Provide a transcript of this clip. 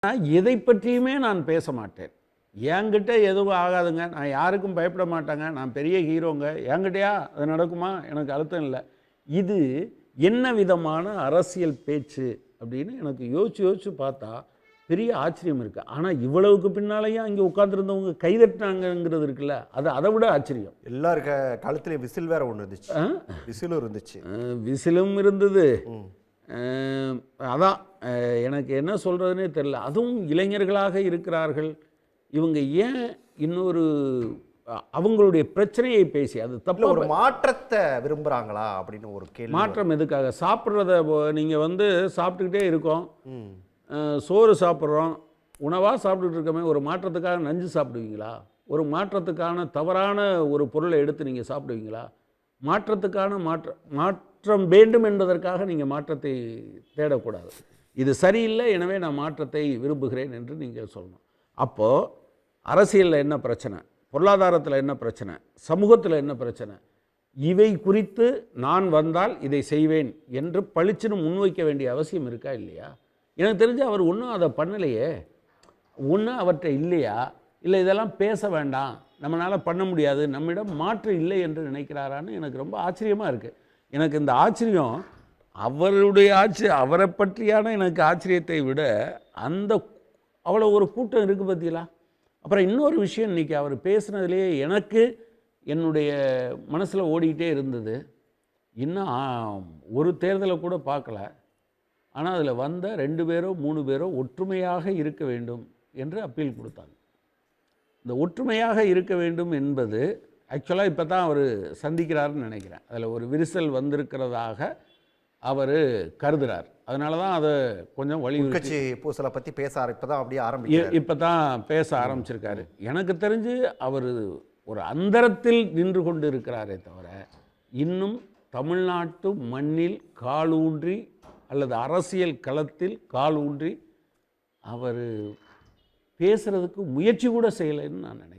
எதை பற்றியுமே நான் பேச மாட்டேன். என்கிட்ட எதுவும் ஆகாதுங்க, நான் யாருக்கும் பயப்பட மாட்டேங்க, நான் பெரிய ஹீரோங்க, என்கிட்டயா அது நடக்குமா, எனக்கு அழுத்தம் இல்லை. இது என்ன விதமான அரசியல் பேச்சு அப்படின்னு எனக்கு யோசிச்சு யோசிச்சு பார்த்தா பெரிய ஆச்சரியம் இருக்குது. ஆனால் இவ்வளவுக்கு பின்னாலேயும் அங்கே உட்காந்துருந்தவங்க கைதட்டினாங்கிறது இருக்குல்ல, அது அதை விட ஆச்சரியம். எல்லாருக்க காலத்துலேயும் விசில் வேற ஒன்று இருந்துச்சு, விசிலும் இருந்துச்சு. விசிலும் இருந்தது. அதான் எனக்கு என்ன சொல்கிறதுனே தெரியல. அதுவும் இளைஞர்களாக இருக்கிறார்கள். இவங்க ஏன் இன்னொரு அவங்களுடைய பிரச்சனையை பேசி அது தப்பு ஒரு மாற்றத்தை விரும்புகிறாங்களா அப்படின்னு ஒரு கேள்வி. மாற்றம் எதுக்காக? சாப்பிட்றத நீங்கள் வந்து சாப்பிட்டுக்கிட்டே இருக்கோம், சோறு சாப்பிட்றோம், உணவாக சாப்பிட்டுட்டு இருக்கமே, ஒரு மாற்றத்துக்காக நஞ்சு சாப்பிடுவீங்களா? ஒரு மாற்றத்துக்கான தவறான ஒரு பொருளை எடுத்து நீங்கள் சாப்பிடுவீங்களா? மாற்றத்துக்கான மாற்றம் வேண்டும் என்பதற்காக நீங்கள் மாற்றத்தை தேடக்கூடாது. இது சரியில்லை, எனவே நான் மாற்றத்தை விரும்புகிறேன் என்று நீங்கள் சொல்லணும். அப்போது அரசியலில் என்ன பிரச்சனை, பொருளாதாரத்தில் என்ன பிரச்சனை, சமூகத்தில் என்ன பிரச்சனை, இவை குறித்து நான் வந்தால் இதை செய்வேன் என்று பளிச்சுன்னு முன்வைக்க வேண்டிய அவசியம் இருக்கா இல்லையா? எனக்கு தெரிஞ்சு அவர் ஒன்றும் அதை பண்ணலையே. ஒன்றும் அவர்கிட்ட இல்லையா, இல்லை இதெல்லாம் பேச வேண்டாம், நம்மளால் பண்ண முடியாது, நம்மிடம் மாற்று இல்லை என்று நினைக்கிறாரான்னு எனக்கு ரொம்ப ஆச்சரியமாக இருக்குது. எனக்கு இந்த ஆச்சரியம் அவருடைய அவரை பற்றியான எனக்கு ஆச்சரியத்தை விட அந்த அவ்வளோ ஒரு கூட்டம் இருக்குது பார்த்தீங்களா. அப்புறம் இன்னொரு விஷயம், இன்றைக்கி அவர் பேசுனதுலேயே எனக்கு என்னுடைய மனசில் ஓடிக்கிட்டே இருந்தது. இன்னும் ஒரு தேர்தலை கூட பார்க்கல, ஆனால் அதில் வந்த 2 பேரோ 3 பேரோ ஒற்றுமையாக இருக்க வேண்டும் என்று அப்பீல் கொடுத்தாங்க. இந்த ஒற்றுமையாக இருக்க வேண்டும் என்பது ஆக்சுவலாக இப்போ தான் அவர் சந்திக்கிறாருன்னு நினைக்கிறேன். அதில் ஒரு விரிசல் வந்திருக்கிறதாக அவர் கருதுகிறார். அதனால தான் அதை கொஞ்சம் வலியுறுத்தி பூசலை பற்றி பேச இப்போ தான் பேச ஆரம்பிச்சிருக்காரு. எனக்கு தெரிஞ்சு அவர் ஒரு அந்தரத்தில் நின்று கொண்டு இருக்கிறாரே தவிர இன்னும் தமிழ்நாட்டு மண்ணில் காலூன்றி அல்லது அரசியல் களத்தில் காலூன்றி அவர் பேசுகிறதுக்கு முயற்சி கூட செய்யலைன்னு நான் நினைக்கிறேன்.